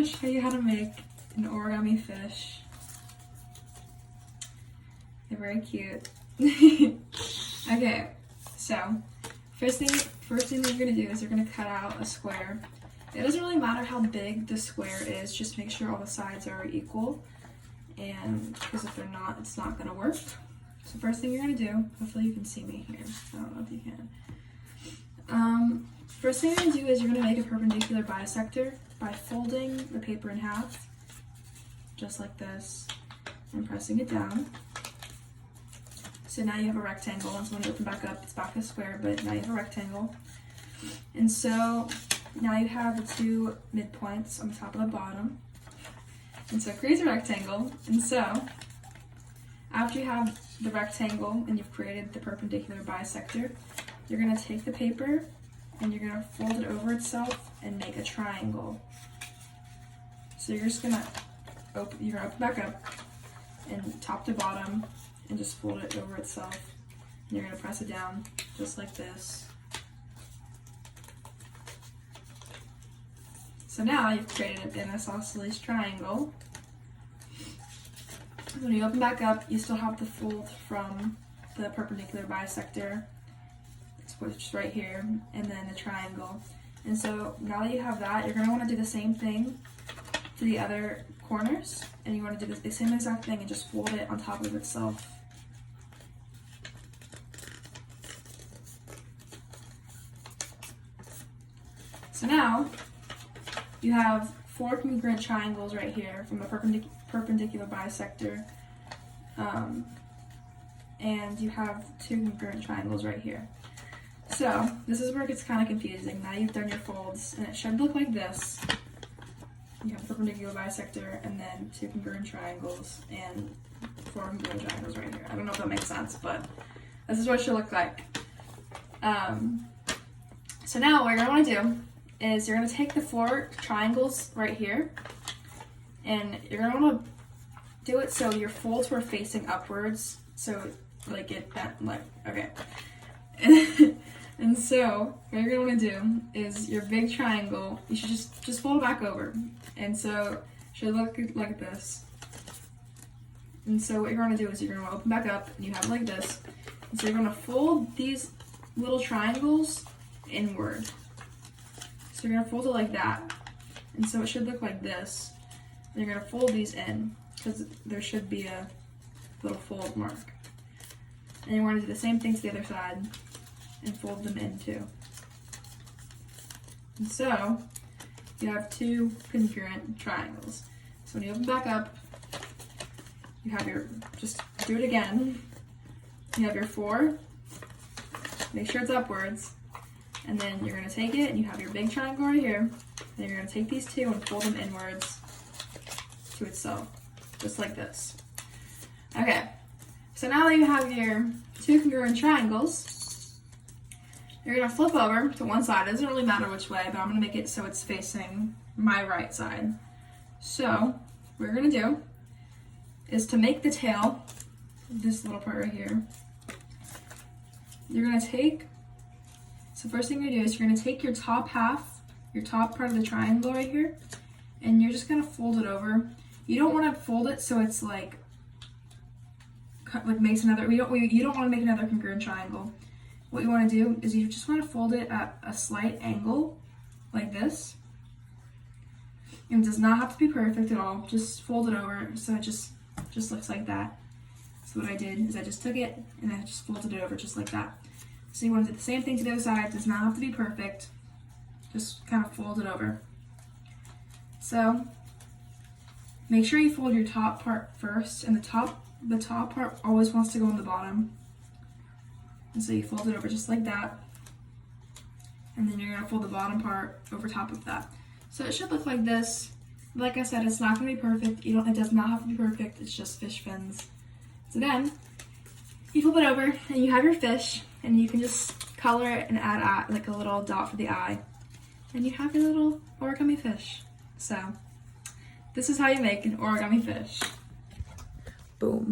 I'll show you how to make an origami fish. They're very cute. Okay, so first thing that you're gonna do is you're gonna cut out a square. It doesn't really matter how big the square is, just make sure all the sides are equal, and because if they're not, it's not gonna work. So first thing you're gonna do, hopefully you can see me here, I don't know if you can. First thing you're gonna do is you're gonna make a perpendicular bisector by folding the paper in half, just like this, and pressing it down. So now you have a rectangle, and so when you open back up, it's back a square, but now you have a rectangle. And so now you have the two midpoints on the top and the bottom. And so it creates a rectangle. And so after you have the rectangle and you've created the perpendicular bisector, you're gonna take the paper and you're gonna fold it over itself and make a triangle. So you're just gonna open back up and top to bottom and just fold it over itself. And you're gonna press it down just like this. So now you've created an isosceles triangle. When you open back up, you still have the fold from the perpendicular bisector, which is right here, and then the triangle. And so now that you have that, you're going to want to do the same thing to the other corners, and you want to do the same exact thing and just fold it on top of itself. So now you have 4 congruent triangles right here from a perpendicular bisector, and you have 2 congruent triangles right here. So this is where it gets kind of confusing. Now you've done your folds, and it should look like this. You have a perpendicular bisector, and then 2 congruent triangles, and 4 congruent triangles right here. I don't know if that makes sense, but this is what it should look like. So now what you're going to want to do is you're going to take the 4 triangles right here, and you're going to want to do it so your folds were facing upwards, so like it bent, like, okay. And so what you're going to want to do is your big triangle, you should just fold it back over, and so it should look like this. And so what you're going to do is you're going to open back up, and you have it like this, and so you're going to fold these little triangles inward. So you're going to fold it like that, and so it should look like this. And you're going to fold these in, because there should be a little fold mark. And you want to do the same thing to the other side, and fold them in too. And so you have 2 congruent triangles. So when you open back up, you have your, just do it again, you have your 4, make sure it's upwards, and then you're going to take it and you have your big triangle right here, and you're going to take these 2 and fold them inwards to itself, just like this. Okay, so now that you have your 2 congruent triangles, you're going to flip over to one side. It doesn't really matter which way, but I'm going to make it so it's facing my right side. So what we're going to do is to make the tail, this little part right here, you're going to take, so first thing you're going to do is you're going to take your top half, your top part of the triangle right here, and you're just going to fold it over. You don't want to fold it so it's like makes another, you don't want to make another congruent triangle. What you want to do is you just want to fold it at a slight angle, like this. And it does not have to be perfect at all. Just fold it over so it just looks like that. So what I did is I just took it and I just folded it over just like that. So you want to do the same thing to the other side. It does not have to be perfect. Just kind of fold it over. So make sure you fold your top part first, and the top part always wants to go on the bottom. And so you fold it over just like that, and then you're going to fold the bottom part over top of that. So it should look like this. Like I said, it's not going to be perfect. It does not have to be perfect. It's just fish fins. So then you flip it over and you have your fish, and you can just color it and add like a little dot for the eye, and you have your little origami fish. So this is how you make an origami fish. Boom.